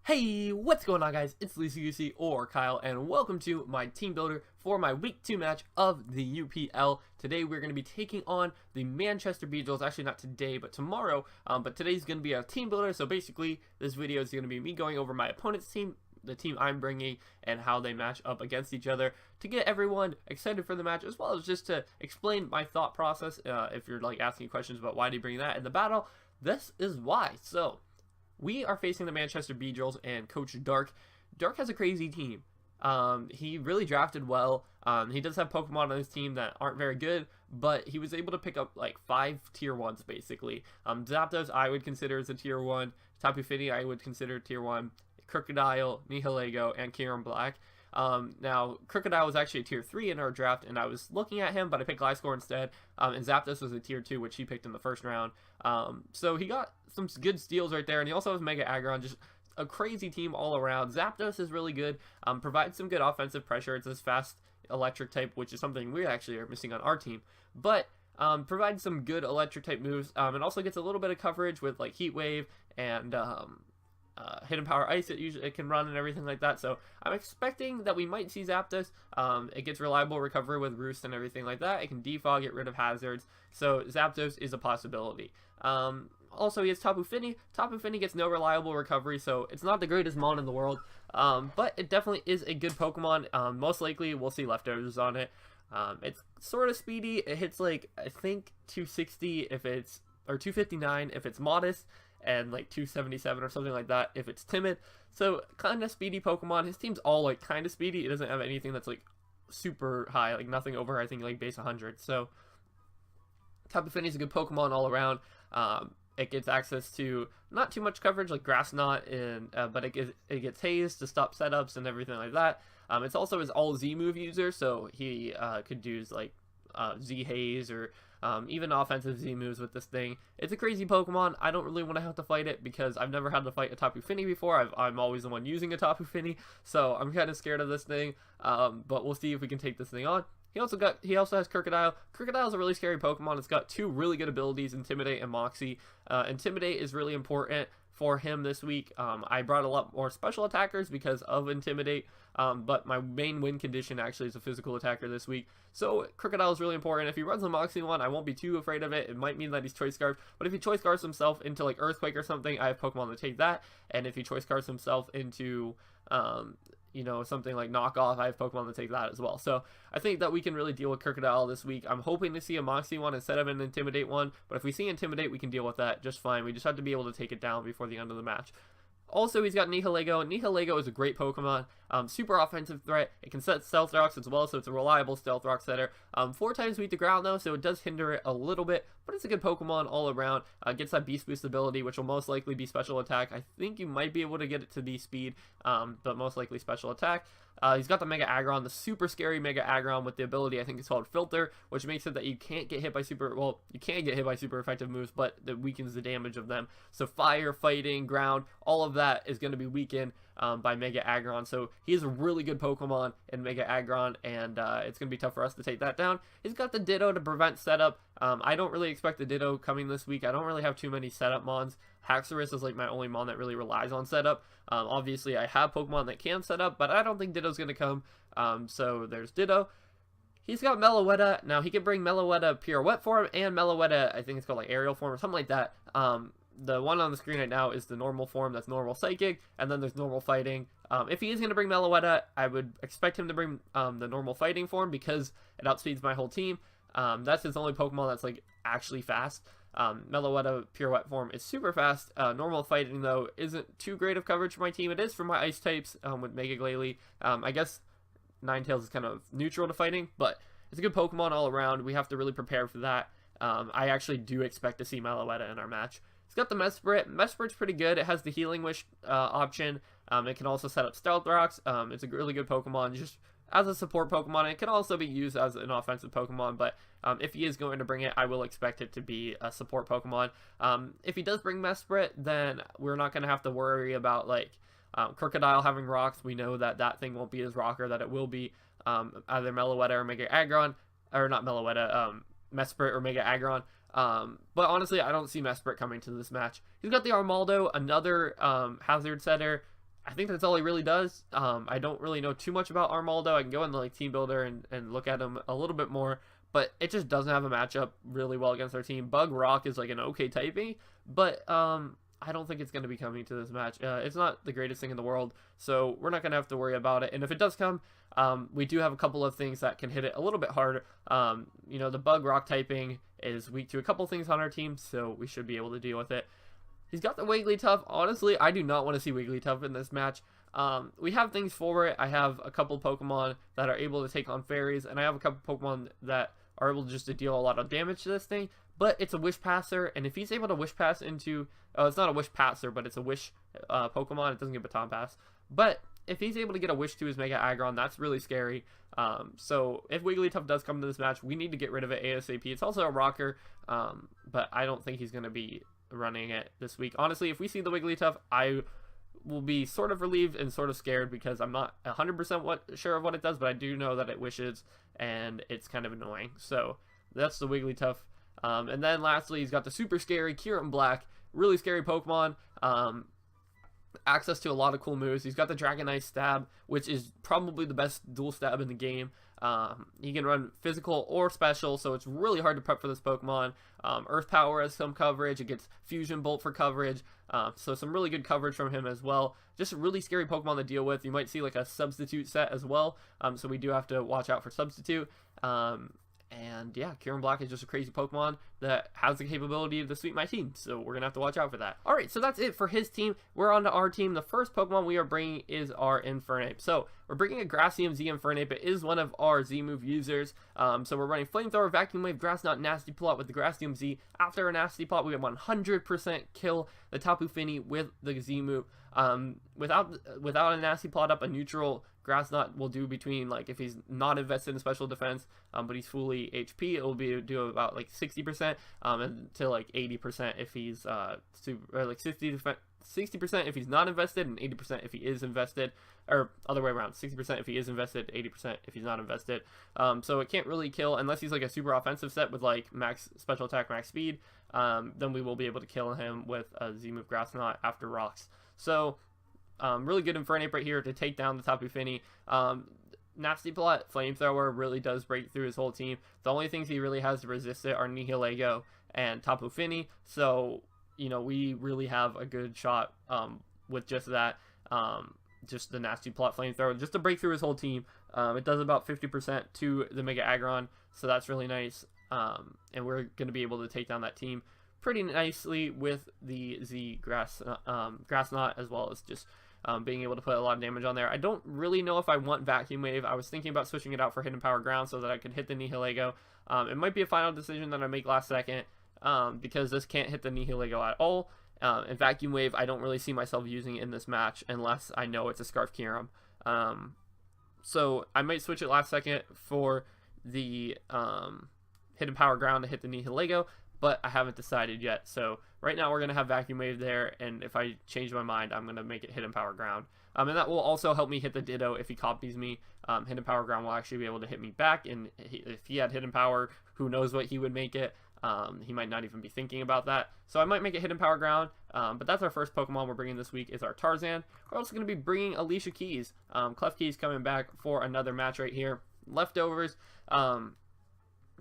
Hey, what's going on, guys? It's LuceyGoosey or Kyle, and welcome to my team builder for my week 2 match of the UPL. Today we're going to be taking on the Manchester Beedrills. Actually, not today, but tomorrow. But today's going to be a team builder. So basically, this video is going to be me going over my opponent's team, the team I'm bringing, and how they match up against each other to get everyone excited for the match, as well as just to explain my thought process. If you're like asking questions about why do you bring that in the battle, this is why. So we are facing the Manchester Beedrills and Coach Dark. Dark has a crazy team. He really drafted well. He does have Pokemon on his team that aren't very good, but he was able to pick up like 5 tier 1s basically. Zapdos I would consider as a tier 1. Tapu Fini I would consider tier 1. Crocodile, Nihilego, and Kieran Black. Now, Crocodile was actually a tier 3 in our draft, and I was looking at him, but I picked Gliscor instead, and Zapdos was a tier 2, which he picked in the first round. So he got some good steals right there, and he also has Mega Aggron, just a crazy team all around. Zapdos is really good, provides some good offensive pressure. It's this fast electric type, which is something we actually are missing on our team, but provides some good electric type moves, and also gets a little bit of coverage with like Heat Wave and Hidden Power Ice. It can run and everything like that, so I'm expecting that we might see Zapdos. It gets reliable recovery with Roost and everything like that. It can defog, get rid of hazards, so Zapdos is a possibility. Also, he has Tapu Fini. Tapu Fini gets no reliable recovery, so it's not the greatest mon in the world, but it definitely is a good Pokemon. Most likely we'll see leftovers on it. It's sort of speedy. It hits like, I think 260 if it's, or 259 if it's modest, and like 277 or something like that if it's timid. So kind of speedy Pokemon. His team's all like kind of speedy. It doesn't have anything that's like super high, like nothing over I think like base 100. So Tapu Fini is a good Pokemon all around. It gets access to not too much coverage like Grass Knot, and but it gets Haze to stop setups and everything like that. It's also his all Z move user, so he could use like Z Haze or even offensive Z moves with this thing. It's a crazy Pokemon. I don't really want to have to fight it because I've never had to fight a Tapu Fini before. I'm always the one using a Tapu Fini, so I'm kind of scared of this thing. But we'll see if we can take this thing on. He also has Crocodile. Crocodile is a really scary Pokemon. It's got 2 really good abilities, Intimidate and Moxie. Intimidate is really important for him this week. I brought a lot more special attackers because of Intimidate, but my main win condition actually is a physical attacker this week. So Crocodile is really important. If he runs the Moxie one, I won't be too afraid of it. It might mean that he's Choice Scarf, but if he Choice Scarfs himself into like Earthquake or something, I have Pokemon to take that. And if he Choice Scarfs himself into you know, something like Knockoff, I have Pokemon to take that as well. So I think that we can really deal with Crocodile this week. I'm hoping to see a Moxie one instead of an Intimidate one, but if we see Intimidate, we can deal with that just fine. We just have to be able to take it down before the end of the match. Also, he's got Nihilego. Nihilego is a great Pokemon. Super offensive threat. It can set Stealth Rocks as well, so it's a reliable Stealth Rock setter. 4 times beat the ground, though, so it does hinder it a little bit, but it's a good Pokemon all around. Gets that Beast Boost ability, which will most likely be Special Attack. I think you might be able to get it to be Speed, but most likely Special Attack. He's got the Mega Aggron, the super scary Mega Aggron with the ability, I think it's called Filter, which makes it that you can't get hit by you can get hit by super effective moves, but that weakens the damage of them. So fire, fighting, ground, all of that is going to be weakened by Mega Aggron. So he is a really good Pokemon in Mega Aggron, and it's going to be tough for us to take that down. He's got the Ditto to prevent setup. I don't really expect the Ditto coming this week. I don't really have too many setup mons. Haxorus is like my only mon that really relies on setup. Obviously, I have Pokemon that can set up, but I don't think Ditto's going to come. So there's Ditto. He's got Meloetta. Now, he can bring Meloetta Pirouette form and Meloetta, I think it's called like Aerial form or something like that. The one on the screen right now is the normal form, that's normal Psychic, and then there's normal Fighting. If he is going to bring Meloetta, I would expect him to bring the normal Fighting form because it outspeeds my whole team. That's his only Pokemon that's like actually fast. Meloetta Pirouette form is super fast. Normal Fighting, though, isn't too great of coverage for my team. It is for my Ice types with Mega Glalie. I guess Ninetales is kind of neutral to Fighting, but it's a good Pokemon all around. We have to really prepare for that. I actually do expect to see Meloetta in our match. It's got the Mesprit. Mesprit's pretty good. It has the Healing Wish option. It can also set up Stealth Rocks. It's a really good Pokemon just as a support Pokemon. It can also be used as an offensive Pokemon, but if he is going to bring it, I will expect it to be a support Pokemon. If he does bring Mesprit, then we're not going to have to worry about like Crocodile having rocks. We know that that thing won't be his rocker, that it will be either Meloetta or Mega Aggron, or not Meloetta, Mesprit or Mega Aggron. But honestly, I don't see Mesprit coming to this match. He's got the Armaldo, another hazard setter. I think that's all he really does. I don't really know too much about Armaldo. I can go into like Teambuilder and look at him a little bit more, but it just doesn't have a matchup really well against our team. Bug Rock is like an okay typing, but I don't think it's going to be coming to this match. It's not the greatest thing in the world, so we're not going to have to worry about it. And if it does come, we do have a couple of things that can hit it a little bit harder. You know, the Bug Rock typing is weak to a couple things on our team, so we should be able to deal with it. He's got the Wigglytuff. Honestly, I do not want to see Wigglytuff in this match. We have things for it. I have a couple Pokemon that are able to take on fairies, and I have a couple Pokemon that are able just to deal a lot of damage to this thing. But it's a Wish Passer, and if he's able to Wish Pass into... Oh, it's not a Wish Passer, but it's a Wish Pokemon. It doesn't get Baton Pass. But if he's able to get a Wish to his Mega Aggron, that's really scary. So if Wigglytuff does come to this match, we need to get rid of it ASAP. It's also a rocker, but I don't think he's going to be running it this week. Honestly, if we see the Wigglytuff, I will be sort of relieved and sort of scared because I'm not 100% sure of what it does, but I do know that it wishes, and it's kind of annoying. So that's the Wigglytuff. And then lastly, he's got the super scary Kyurem Black, really scary Pokemon. Access to a lot of cool moves. He's got the Dragonite Stab, which is probably the best dual stab in the game. He can run physical or special, so it's really hard to prep for this Pokemon. Earth Power has some coverage. It gets Fusion Bolt for coverage, so some really good coverage from him as well. Just a really scary Pokemon to deal with. You might see like a Substitute set as well, so we do have to watch out for Substitute. And yeah, Kyurem Black is just a crazy Pokemon that has the capability to sweep my team, so we're going to have to watch out for that. Alright, so that's it for his team. We're on to our team. The first Pokemon we are bringing is our Infernape. So we're bringing a Grassium Z Infernape. It is one of our Z-move users. So we're running Flamethrower, Vacuum Wave, Grass Knot, Nasty Plot with the Grassium Z. After a Nasty Plot, we have 100% kill the Tapu Fini with the Z-move. Without a Nasty Plot up, a neutral Grass Knot will do between, like, if he's not invested in special defense, but he's fully HP, it will do about like 60%, and to like 80% if he's or like 60% if he's not invested, and 80% if he is invested, or other way around, 60% if he is invested, 80% if he's not invested. So it can't really kill unless he's like a super offensive set with like max special attack, max speed. Then we will be able to kill him with a Z-move Grass Knot after rocks. So really good Infernape right here to take down the Tapu Fini. Nasty Plot, Flamethrower really does break through his whole team. The only things he really has to resist it are Nihilego and Tapu Fini. So, you know, we really have a good shot with just that. Just the Nasty Plot Flamethrower, just to break through his whole team. It does about 50% to the Mega Aggron, so that's really nice. And we're going to be able to take down that team pretty nicely with the Z Grass Knot, as well as just being able to put a lot of damage on there. I don't really know if I want Vacuum Wave. I was thinking about switching it out for Hidden Power Ground so that I could hit the Nihilego. It might be a final decision that I make last second, because this can't hit the Nihilego at all. And Vacuum Wave, I don't really see myself using it in this match unless I know it's a Scarf Kyurem. So I might switch it last second for the Hidden Power Ground to hit the Nihilego, but I haven't decided yet. So right now we're going to have Vacuum Wave there, and if I change my mind, I'm going to make it Hidden Power Ground. And that will also help me hit the Ditto if he copies me. Hidden Power Ground will actually be able to hit me back, and if he had Hidden Power, who knows what he would make it. He might not even be thinking about that. So I might make it Hidden Power Ground, but that's our first Pokemon we're bringing this week is our Tarzan. We're also going to be bringing Alicia Keys. Klefki's coming back for another match right here. Leftovers.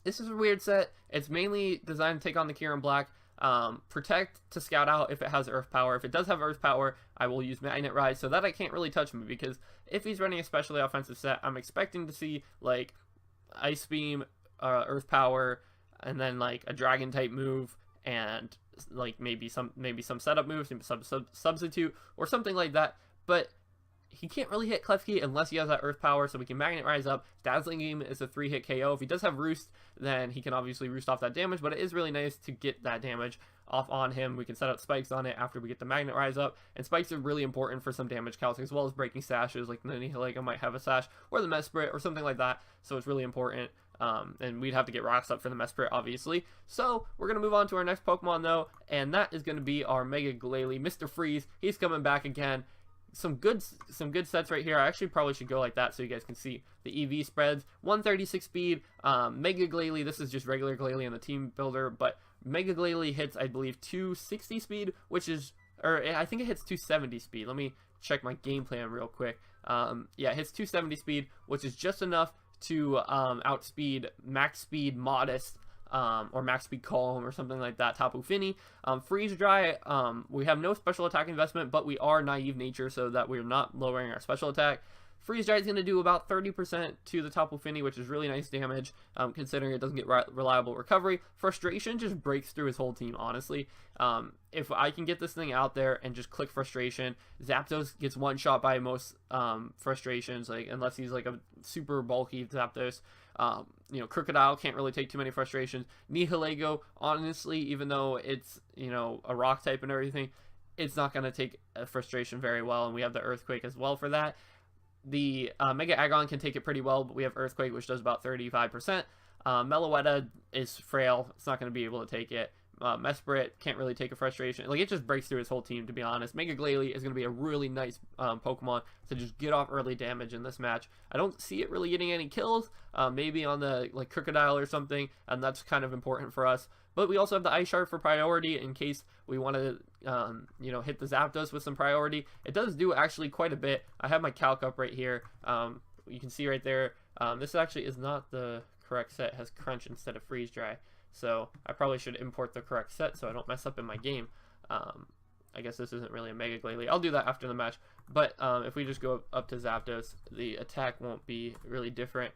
This is a weird set. It's mainly designed to take on the Kyurem Black. Protect to scout out if it has Earth Power. If it does have Earth Power, I will use Magnet Rise so that I can't really touch him, because if he's running a specially offensive set, I'm expecting to see like Ice Beam, Earth Power, and then like a Dragon type move, and like maybe some setup moves, maybe substitute or something like that. But he can't really hit Klefki unless he has that Earth Power, so we can Magnet Rise up. Dazzling Beam is a 3-hit KO. If he does have Roost, then he can obviously Roost off that damage, but it is really nice to get that damage off on him. We can set up Spikes on it after we get the Magnet Rise up, and Spikes are really important for some damage calcs, as well as breaking sashes, like the Nihilego might have a sash, or the Mesprit, or something like that, so it's really important. And we'd have to get rocks up for the Mesprit, obviously. So we're going to move on to our next Pokemon, though, and that is going to be our Mega Glalie, Mr. Freeze. He's coming back again. Some good sets right here. I actually probably should go like that so you guys can see the EV spreads. 136 speed, Mega Glalie. This is just regular Glalie in the team builder, but Mega Glalie hits, I believe, 260 speed, which is, or I think it hits 270 speed. Let me check my game plan real quick. Yeah, it hits 270 speed, which is just enough to outspeed max speed Modest, or max speed Calm or something like that, Tapu Fini. Freeze Dry, we have no special attack investment, but we are Naive Nature, so that we're not lowering our special attack. Freeze Dry is going to do about 30% to the Tapu Fini, which is really nice damage, considering it doesn't get reliable recovery. Frustration just breaks through his whole team, honestly. If I can get this thing out there and just click Frustration, Zapdos gets one shot by most frustrations, like unless he's like a super bulky Zapdos. You know, Crocodile can't really take too many frustrations. Nihilego, honestly, even though it's, you know, a rock type and everything, it's not going to take a frustration very well, and we have the Earthquake as well for that. The Mega Aggron can take it pretty well, but we have Earthquake, which does about 35%. Meloetta is frail. It's not going to be able to take it. Mesprit can't really take a frustration. Like, it just breaks through his whole team, to be honest. Mega Glalie is going to be a really nice Pokemon to just get off early damage in this match. I don't see it really getting any kills, maybe on the like Crocodile or something, and that's kind of important for us. But we also have the Ice Shard for priority in case we want to, you know, hit the Zapdos with some priority. It does do actually quite a bit. I have my calc up right here. You can see right there. This actually is not the correct set. It has Crunch instead of Freeze Dry. So I probably should import the correct set so I don't mess up in my game. I guess this isn't really a Mega Glalie. I'll do that after the match. But if we just go up to Zapdos, the attack won't be really different.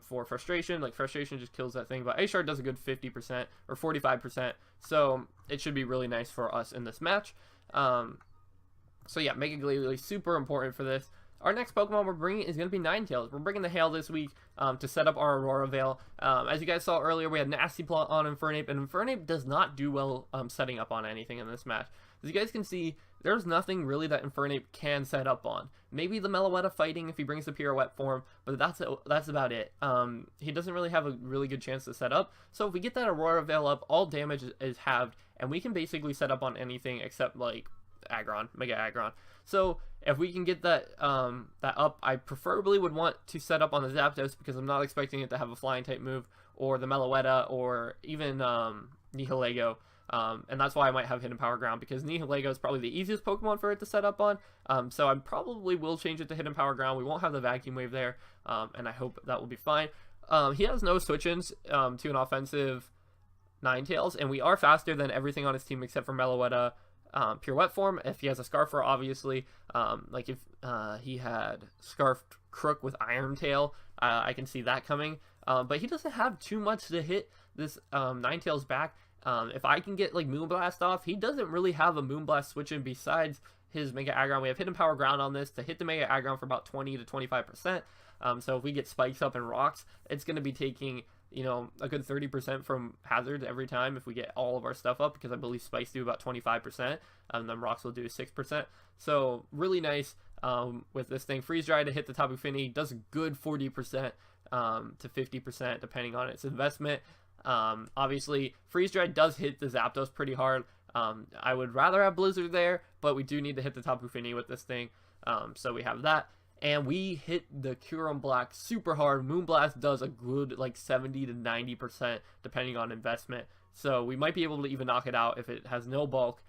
For Frustration, like Frustration just kills that thing, but Ice Shard does a good 50% or 45%, so it should be really nice for us in this match. So yeah, Mega Glalie super important for this. Our next Pokemon we're bringing is going to be Ninetales. We're bringing the Hail this week to set up our Aurora Veil. As you guys saw earlier, we had Nasty Plot on Infernape, and Infernape does not do well setting up on anything in this match. As you guys can see, there's nothing really that Infernape can set up on. Maybe the Meloetta fighting if he brings the Pirouette form, but that's about it. He doesn't really have a really good chance to set up. So if we get that Aurora Veil up, all damage is halved, and we can basically set up on anything except like Aggron, Mega Aggron. So if we can get that that up, I preferably would want to set up on the Zapdos because I'm not expecting it to have a flying type move, or the Meloetta, or even Nihilego. And that's why I might have Hidden Power Ground, because Nihilego is probably the easiest Pokemon for it to set up on. So I probably will change it to Hidden Power Ground. We won't have the Vacuum Wave there, and I hope that will be fine. He has no switch-ins to an offensive Ninetales, and we are faster than everything on his team except for Meloetta. Pirouette form, if he has a Scarfer, obviously. Like if he had Scarfed Crook with Iron Tail, I can see that coming. But he doesn't have too much to hit this Ninetales back. If I can get like Moonblast off, he doesn't really have a Moonblast switch in besides his Mega Aggron. We have Hidden Power Ground on this to hit the Mega Aggron for about 20 to 25%. So if we get Spikes up and Rocks, it's going to be taking, you know, a good 30% from Hazards every time if we get all of our stuff up, because I believe Spikes do about 25%, and then Rocks will do 6%. So really nice with this thing. Freeze Dry to hit the Tapu Fini does a good 40% to 50% depending on its investment. Obviously, Freeze Dry does hit the Zapdos pretty hard. I would rather have Blizzard there, but we do need to hit the Tapu Fini with this thing. So we have that. And we hit the Kyurem Black super hard. Moonblast does a good like 70 to 90% depending on investment. So we might be able to even knock it out if it has no bulk.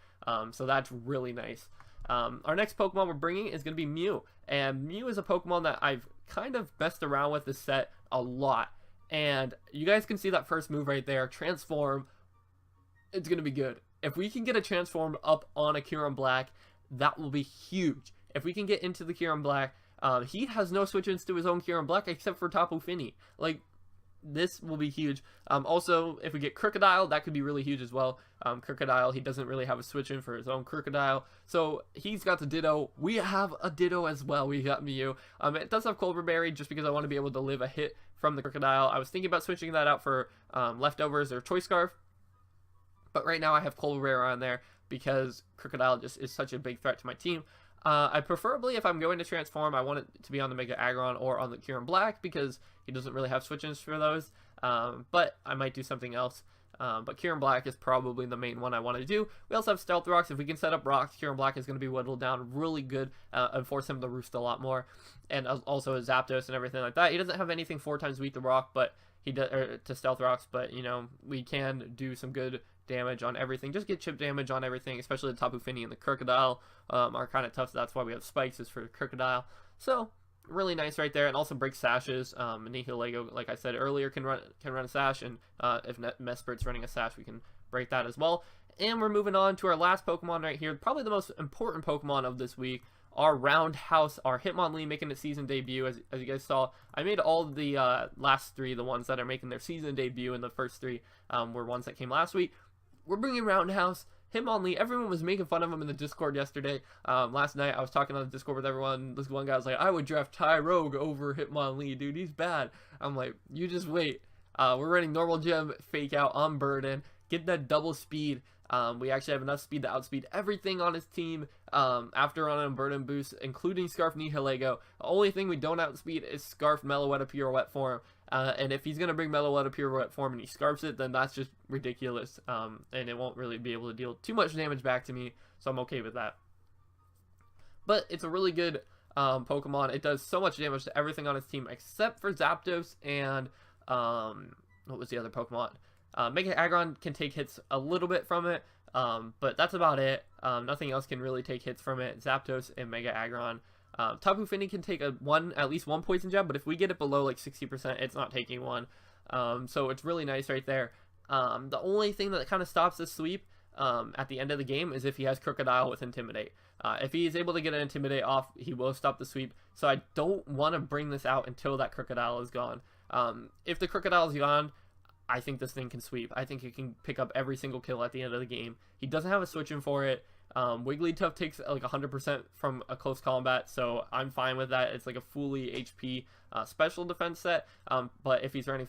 So that's really nice. Our next Pokemon we're bringing is going to be Mew. And Mew is a Pokemon that I've kind of messed around with this set a lot. And you guys can see that first move right there, Transform. It's going to be good. If we can get a Transform up on a Kyurem Black, that will be huge. If we can get into the Kyurem Black, he has no switch-ins to his own Kyurem Black except for Tapu Fini. Like, this will be huge. Also, if we get Crocodile, that could be really huge as well. Crocodile, he doesn't really have a switch-in for his own Crocodile. So, he's got the Ditto. We have a Ditto as well. We got Mew. It does have Colbur Berry just because I want to be able to live a hit from the Crocodile. I was thinking about switching that out for Leftovers or Choice Scarf. But right now I have Colbur Berry on there because Crocodile just is such a big threat to my team. I preferably, if I'm going to transform, I want it to be on the Mega Aggron or on the Kyurem Black because he doesn't really have switch-ins for those. But I might do something else. But Kyurem Black is probably the main one I want to do. We also have Stealth Rocks. If we can set up Rocks, Kyurem Black is going to be whittled down really good and force him to roost a lot more. And also a Zapdos and everything like that. He doesn't have anything 4 times Weak to Rock, but he does to Stealth Rocks. But you know, we can do some good damage on everything. Just get chip damage on everything, especially the Tapu Fini and the Crocodile are kind of tough. So that's why we have spikes, is for the Crocodile. So really nice right there, and also break sashes. Nihilego, like I said earlier, can run a sash, and if Mesprit's running a sash, we can break that as well. And we're moving on to our last Pokemon right here, probably the most important Pokemon of this week, our Roundhouse, our Hitmonlee making its season debut. As you guys saw, I made all the last three, the ones that are making their season debut, and the first three were ones that came last week. We're bringing Roundhouse, Hitmonlee. Everyone was making fun of him in the Discord yesterday. Last night, I was talking on the Discord with everyone. This one guy was like, I would draft Tyrogue over Hitmonlee, dude. He's bad. I'm like, you just wait. We're running normal gem, fake out on Burden. Get that double speed. We actually have enough speed to outspeed everything on his team after running a Burden boost, including Scarf Nihilego. The only thing we don't outspeed is Scarf Meloetta Pure Wet Form. And if he's going to bring Meloetta Pure Wet Form and he Scarfs it, then that's just ridiculous. And it won't really be able to deal too much damage back to me, so I'm okay with that. But it's a really good Pokemon. It does so much damage to everything on his team except for Zapdos and what was the other Pokemon? Mega Aggron can take hits a little bit from it, but that's about it. Nothing else can really take hits from it. Zapdos and Mega Aggron. Tapu Fini can take at least one poison jab, but if we get it below like 60%, it's not taking one. So it's really nice right there. The only thing that kind of stops this sweep at the end of the game is if he has Crocodile with Intimidate. If he is able to get an Intimidate off, he will stop the sweep. So I don't want to bring this out until that Crocodile is gone. If the Crocodile is gone, I think this thing can sweep. I think it can pick up every single kill at the end of the game. He doesn't have a switch in for it. Wigglytuff takes like 100% from a close combat, so I'm fine with that. It's like a fully HP special defense set, but if he's running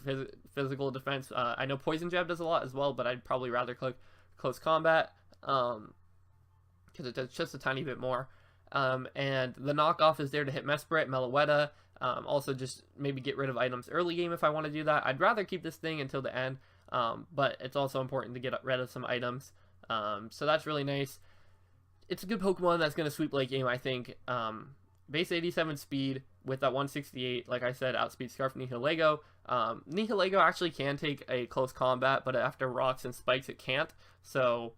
physical defense, I know Poison Jab does a lot as well, but I'd probably rather click close combat because it does just a tiny bit more. And the knockoff is there to hit Mesprit, Meloetta. Also just maybe get rid of items early game if I want to do that. I'd rather keep this thing until the end, but it's also important to get rid of some items. So that's really nice. It's a good Pokemon that's going to sweep late game, I think. Base 87 speed with that 168, like I said, outspeed Scarf Nihilego. Nihilego actually can take a close combat, but after rocks and spikes it can't. So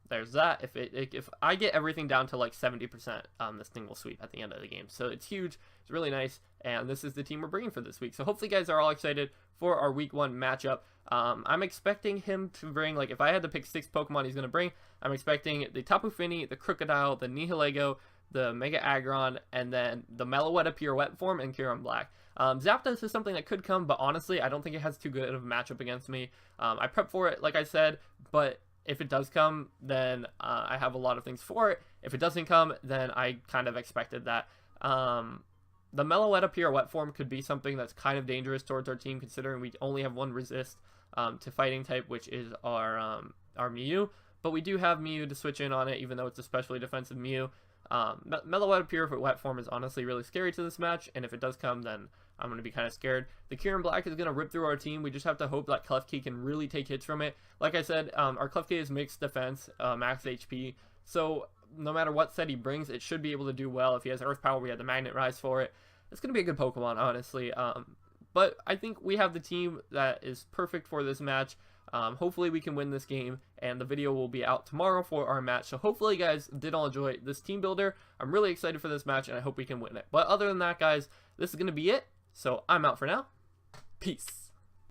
there's that. If I get everything down to like 70%, this thing will sweep at the end of the game. So it's huge. It's really nice. And this is the team we're bringing for this week. So hopefully you guys are all excited for our week 1 matchup. I'm expecting him to bring, like, if I had to pick 6 Pokemon he's going to bring, I'm expecting the Tapu Fini, the Crocodile, the Nihilego, the Mega Aggron, and then the Meloetta Pure Wet Form and Kyurem Black. Zapdos is something that could come, but honestly, I don't think it has too good of a matchup against me. I prepped for it, like I said, but if it does come, then I have a lot of things for it. If it doesn't come, then I kind of expected that. The Meloetta Pure Wet Form could be something that's kind of dangerous towards our team, considering we only have one resist to fighting type, which is our Mew. But we do have Mew to switch in on it, even though it's a specially defensive Mew. Meloetta Pure Wet Form is honestly really scary to this match, and if it does come, then I'm going to be kind of scared. The Kyurem Black is going to rip through our team. We just have to hope that Klefki can really take hits from it. Like I said, our Klefki is mixed defense, max HP, so no matter what set he brings, it should be able to do well. If he has Earth Power, we have the Magnet Rise for it. It's going to be a good Pokemon, honestly. But I think we have the team that is perfect for this match. Hopefully we can win this game, and the video will be out tomorrow for our match. So hopefully you guys did all enjoy this team builder. I'm really excited for this match, and I hope we can win it. But other than that, guys, this is going to be it. So I'm out for now. Peace.